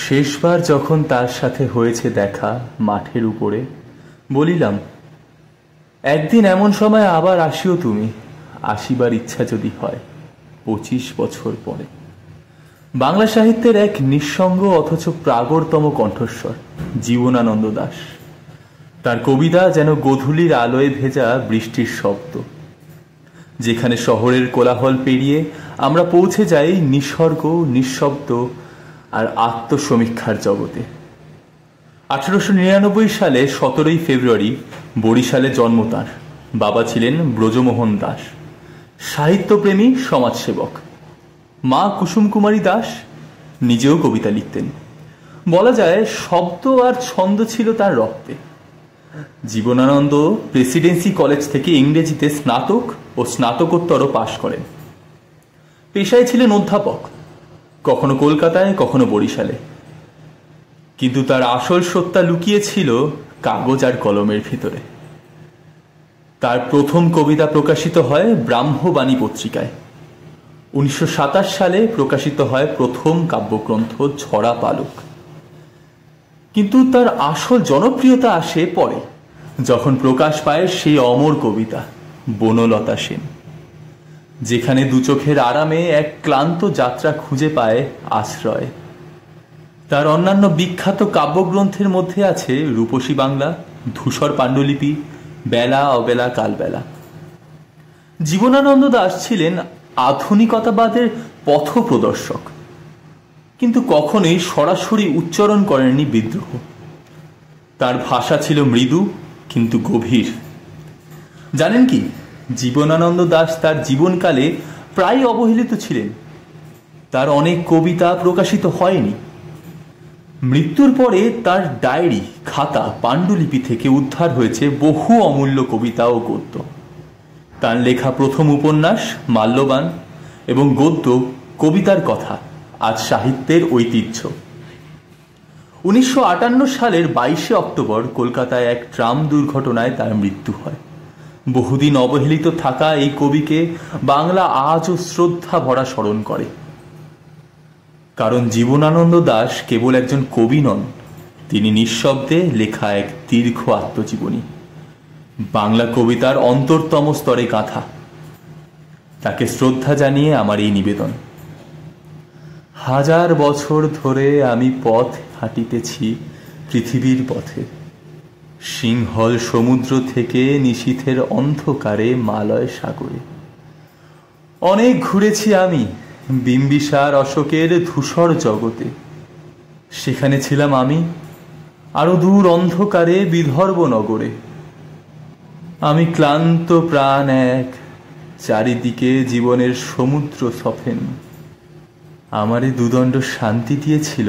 শেষবার যখন তার সাথে হয়েছে দেখা মাঠের উপরে, বলিলাম, একদিন এমন সময় আবার আসিও তুমি, আসিবার ইচ্ছা যদি হয় 25 বছর পরে। বাংলা সাহিত্যের এক নিঃসঙ্গ অথচ প্রাগরতম কণ্ঠস্বর জীবনানন্দ দাশ। তার কবিতা যেন গোধূলির আলোয় ভেজা বৃষ্টির শব্দ, যেখানে শহরের কোলাহল পেরিয়ে আমরা পৌঁছে যাই নিসর্গ, নিঃশব্দ আর আত্মসমীক্ষার জগতে। 1899 সালে 17 ফেব্রুয়ারি বরিশালে জন্ম তাঁর। বাবা ছিলেন ব্রজমোহন দাস, সাহিত্যপ্রেমী সমাজসেবক। মা কুসুম কুমারী দাস নিজেও কবিতা লিখতেন। বলা যায় শব্দ আর ছন্দ ছিল তার রক্তে। জীবনানন্দ প্রেসিডেন্সি কলেজ থেকে ইংরেজিতে স্নাতক ও স্নাতকোত্তরও পাশ করেন। পেশায় ছিলেন অধ্যাপক, কখনো কলকাতায় কখনো বরিশালে। কিন্তু তার আসল সত্তা লুকিয়ে ছিল কাগজ আর কলমের ভিতরে। তার প্রথম কবিতা প্রকাশিত হয় ব্রাহ্মবাণী পত্রিকায়। 1927 সালে প্রকাশিত হয় প্রথম কাব্যগ্রন্থ ঝরা পালক। কিন্তু তার আসল জনপ্রিয়তা আসে পরে, যখন প্রকাশ পায় সেই অমর কবিতা বনলতা সেন, যেখানে দু চোখের আরামে এক ক্লান্ত যাত্রা খুঁজে পায় আশ্রয়। তার অন্যান্য বিখ্যাত কাব্যগ্রন্থের মধ্যে আছে রূপসী বাংলা, ধূসর পাণ্ডুলিপি, বেলা অবেলা কালবেলা। জীবনানন্দ দাশ ছিলেন আধুনিকতাবাদের পথপ্রদর্শক, কিন্তু কখনোই সরাসরি উচ্চারণ করেননি বিদ্রোহ। তার ভাষা ছিল মৃদু কিন্তু গভীর। জানেন কি, জীবনানন্দ দাশ তার জীবনকালে প্রায় অবহেলিত ছিলেন। তার অনেক কবিতা প্রকাশিত হয়নি। মৃত্যুর পরে তার ডায়েরি, খাতা, পাণ্ডুলিপি থেকে উদ্ধার হয়েছে বহু অমূল্য কবিতা ও গদ্য। তার লেখা প্রথম উপন্যাস মাল্যবান এবং গদ্য কবিতার কথা আজ সাহিত্যের ঐতিহ্য। 1958 সালের 22 অক্টোবর কলকাতায় এক ট্রাম দুর্ঘটনায় তার মৃত্যু হয়। বহুদিন অবহেলিত থাকা এই কবিকে বাংলা আজও শ্রদ্ধা ভরা স্মরণ করে। কারণ জীবনানন্দ দাশ কেবল একজন কবি নন, তিনি নিঃশব্দে লেখা এক দীর্ঘ আত্মজীবনী, বাংলা কবিতার অন্তরতম স্তরে গাঁথা। তাকে শ্রদ্ধা জানিয়ে আমার এই নিবেদন। 1000 বছর ধরে আমি পথ হাঁটিতেছি পৃথিবীর পথে, সিংহল সমুদ্র থেকে নিশীথের অন্ধকারে মালয় সাগরে। অনেক ঘুরেছি আমি বিম্বিসার অশোকের ধূসর জগতে, সেখানে ছিলাম আমি আরো দূর অন্ধকারে বিদর্ভ নগরে। আমি ক্লান্ত প্রাণ এক, চারিদিকে জীবনের সমুদ্র সফেন। আমারে দুদণ্ড শান্তি দিয়েছিল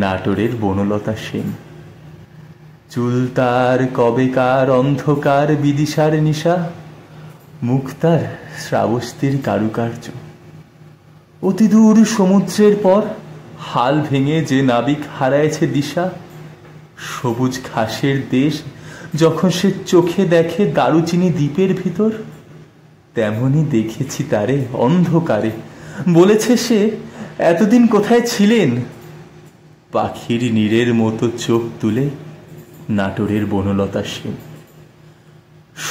নাটোরের বনলতা সেন। চুল তার কবেকার অন্ধকার বিদিশার নিশা, মুক্তার শ্রাবস্তীর কারুকার্য। অতি দূর সমুদ্রের পর হাল ভেঙে যে নাবিক হারায়েছে দিশা, সবুজ ঘাসের দেশ যখন সে চোখে দেখে দারুচিনি দ্বীপের ভিতর, তেমনি দেখেছি তারে অন্ধকারে। বলেছে সে, এতদিন কোথায় ছিলেন? পাখির নীড়ের মতো চোখ তুলে নাটোরের বনলতা সেন।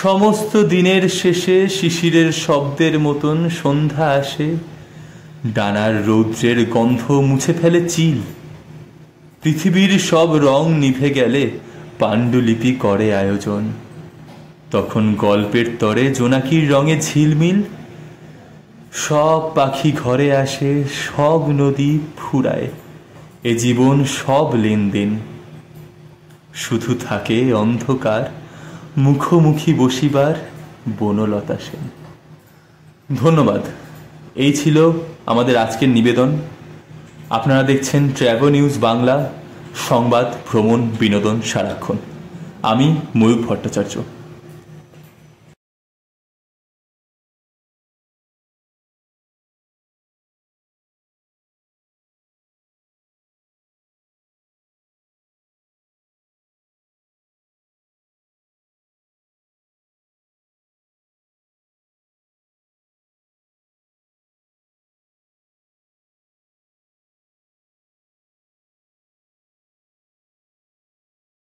সমস্ত দিনের শেষে শিশিরের শব্দের মতন সন্ধ্যা আসে, ডানার রৌদ্রের গন্ধ মুছে ফেলে চিল। পৃথিবীর সব রং নিভে গেলে পাণ্ডুলিপি করে আয়োজন, তখন গল্পের তরে জোনাকির রঙে ঝিলমিল। সব পাখি ঘরে আসে, সব নদী ফুরায়, এ জীবন সব লেনদেন। শুধু থাকে অন্ধকার, মুখোমুখি বসিবার বনলতা সেন। ধন্যবাদ। এই ছিল আমাদের আজকের নিবেদন। আপনারা দেখছেন ট্র্যাভো নিউজ বাংলা, সংবাদ, ভ্রমণ, বিনোদন সারাক্ষণ। আমি ময়ূক ভট্টাচার্য।